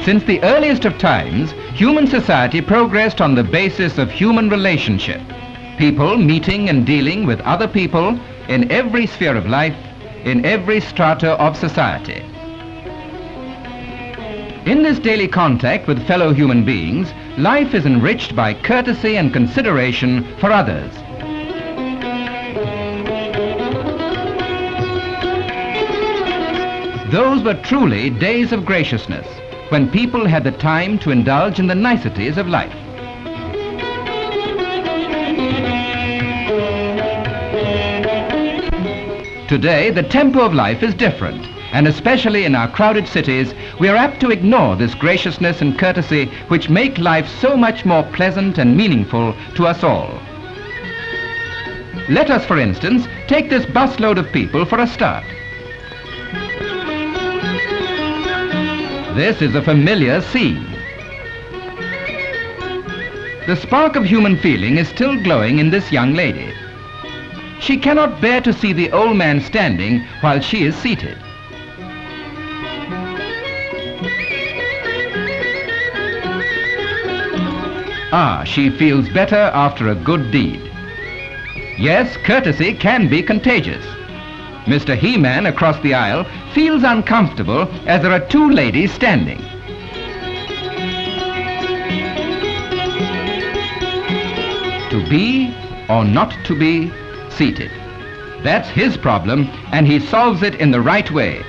Since the earliest of times, human society progressed on the basis of human relationship. People meeting and dealing with other people in every sphere of life, in every strata of society. In this daily contact with fellow human beings, life is enriched by courtesy and consideration for others. Those were truly days of graciousness, when people had the time to indulge in the niceties of life. Today, the tempo of life is different, and especially in our crowded cities, we are apt to ignore this graciousness and courtesy which make life so much more pleasant and meaningful to us all. Let us, for instance, take this busload of people for a start. This is a familiar scene. The spark of human feeling is still glowing in this young lady. She cannot bear to see the old man standing while she is seated. She feels better after a good deed. Yes, courtesy can be contagious. Mr. He-Man across the aisle feels uncomfortable as there are two ladies standing. To be or not to be seated. That's his problem, and he solves it in the right way,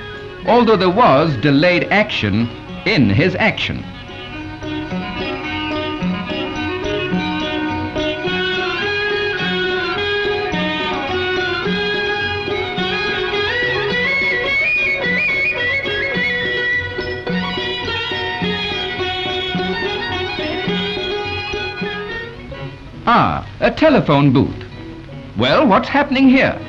although there was delayed action in his action. A telephone booth. Well, what's happening here?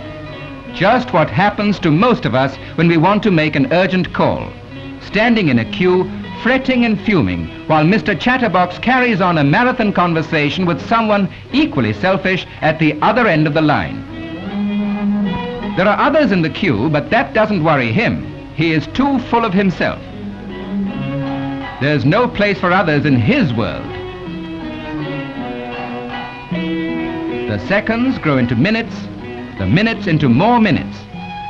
Just what happens to most of us when we want to make an urgent call. Standing in a queue, fretting and fuming, while Mr. Chatterbox carries on a marathon conversation with someone equally selfish at the other end of the line. There are others in the queue, but that doesn't worry him. He is too full of himself. There's no place for others in his world. The seconds grow into minutes, the minutes into more minutes.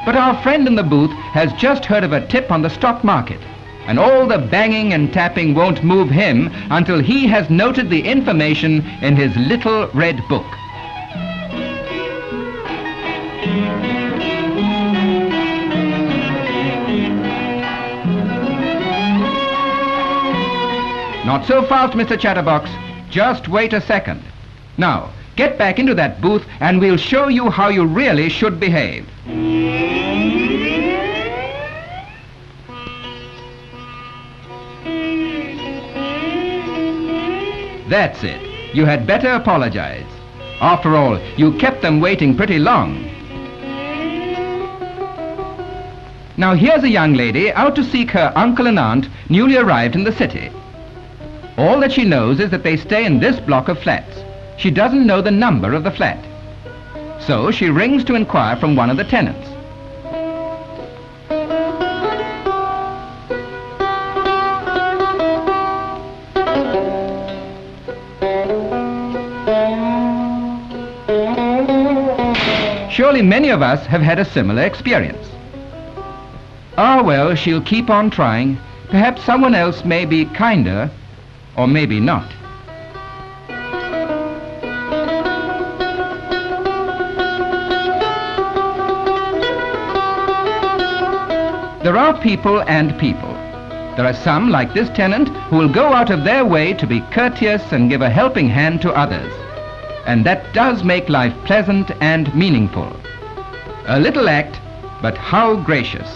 But our friend in the booth has just heard of a tip on the stock market, and all the banging and tapping won't move him until he has noted the information in his little red book. Not so fast, Mr. Chatterbox. Just wait a second. Now, get back into that booth and we'll show you how you really should behave. That's it. You had better apologize. After all, you kept them waiting pretty long. Now here's a young lady out to seek her uncle and aunt newly arrived in the city. All that she knows is that they stay in this block of flats. She doesn't know the number of the flat. So she rings to inquire from one of the tenants. Surely many of us have had a similar experience. Well, she'll keep on trying. Perhaps someone else may be kinder, or maybe not. There are people and people. There are some, like this tenant, who will go out of their way to be courteous and give a helping hand to others. And that does make life pleasant and meaningful. A little act, but how gracious.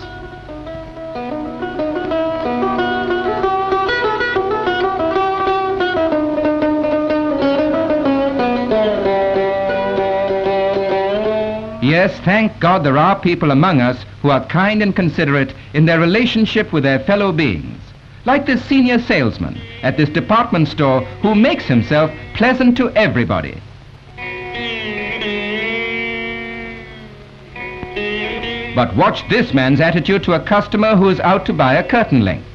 Yes, thank God there are people among us who are kind and considerate in their relationship with their fellow beings. Like this senior salesman at this department store who makes himself pleasant to everybody. But watch this man's attitude to a customer who is out to buy a curtain length.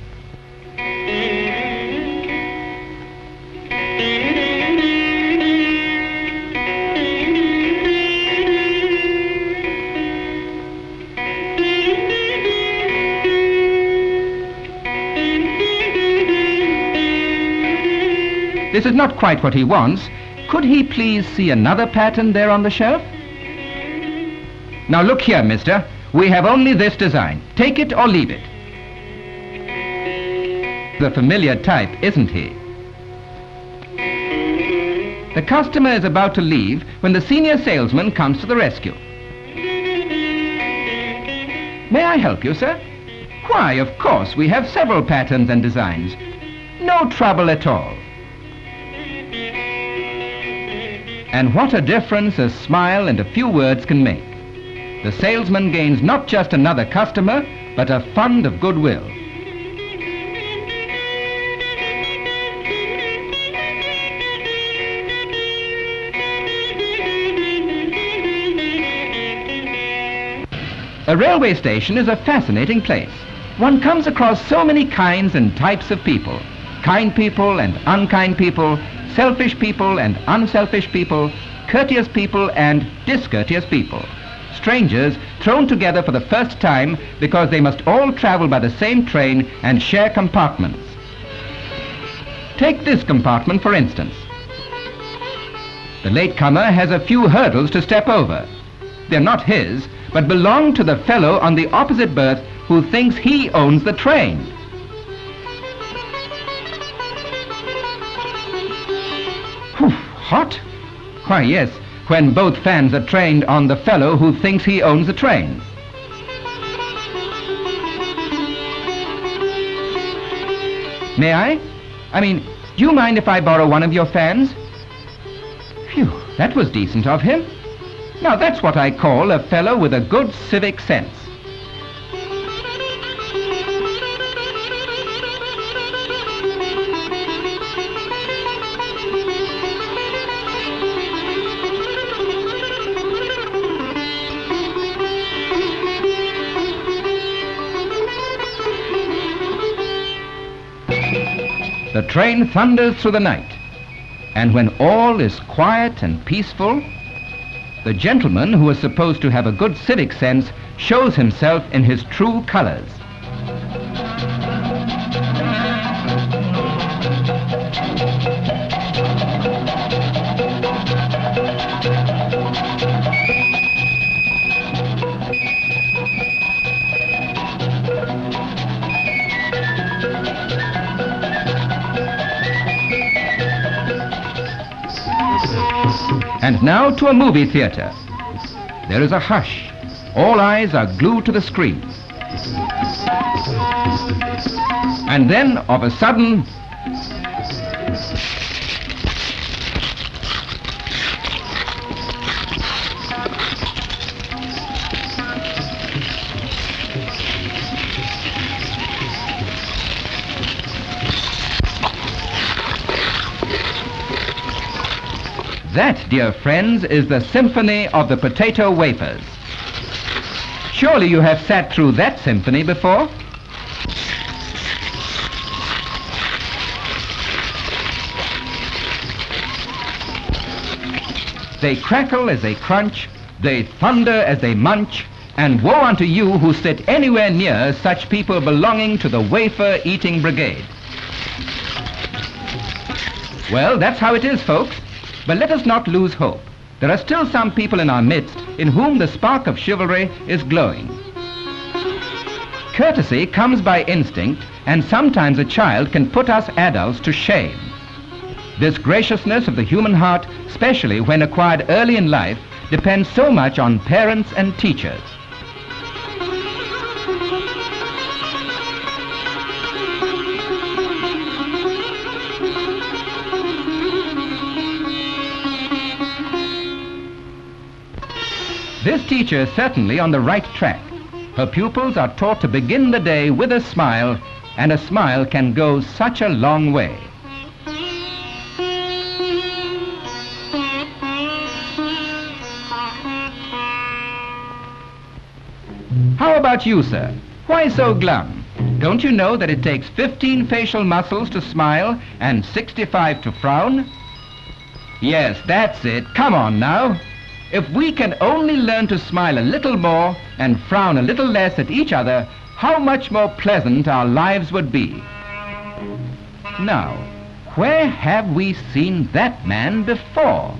This is not quite what he wants. Could he please see another pattern there on the shelf? Now look here, mister. We have only this design. Take it or leave it. The familiar type, isn't he? The customer is about to leave when the senior salesman comes to the rescue. May I help you, sir? Why, of course, we have several patterns and designs. No trouble at all. And what a difference a smile and a few words can make. The salesman gains not just another customer, but a fund of goodwill. A railway station is a fascinating place. One comes across so many kinds and types of people. Kind people and unkind people, selfish people and unselfish people, courteous people and discourteous people. Strangers thrown together for the first time because they must all travel by the same train and share compartments. Take this compartment, for instance. The latecomer has a few hurdles to step over. They're not his, but belong to the fellow on the opposite berth who thinks he owns the train. Whew, hot? Why, yes, when both fans are trained on the fellow who thinks he owns the train. May I? Do you mind if I borrow one of your fans? Phew, that was decent of him. Now that's what I call a fellow with a good civic sense. The train thunders through the night, and when all is quiet and peaceful, the gentleman who is supposed to have a good civic sense shows himself in his true colors. And now to a movie theater. There is a hush. All eyes are glued to the screen. And then, of a sudden, that, dear friends, is the symphony of the potato wafers. Surely you have sat through that symphony before? They crackle as they crunch, they thunder as they munch, and woe unto you who sit anywhere near such people belonging to the wafer-eating brigade. Well, that's how it is, folks. But let us not lose hope. There are still some people in our midst in whom the spark of chivalry is glowing. Courtesy comes by instinct, and sometimes a child can put us adults to shame. This graciousness of the human heart, especially when acquired early in life, depends so much on parents and teachers. This teacher is certainly on the right track. Her pupils are taught to begin the day with a smile, and a smile can go such a long way. How about you, sir? Why so glum? Don't you know that it takes 15 facial muscles to smile and 65 to frown? Yes, that's it. Come on now. If we can only learn to smile a little more and frown a little less at each other, how much more pleasant our lives would be. Now, where have we seen that man before?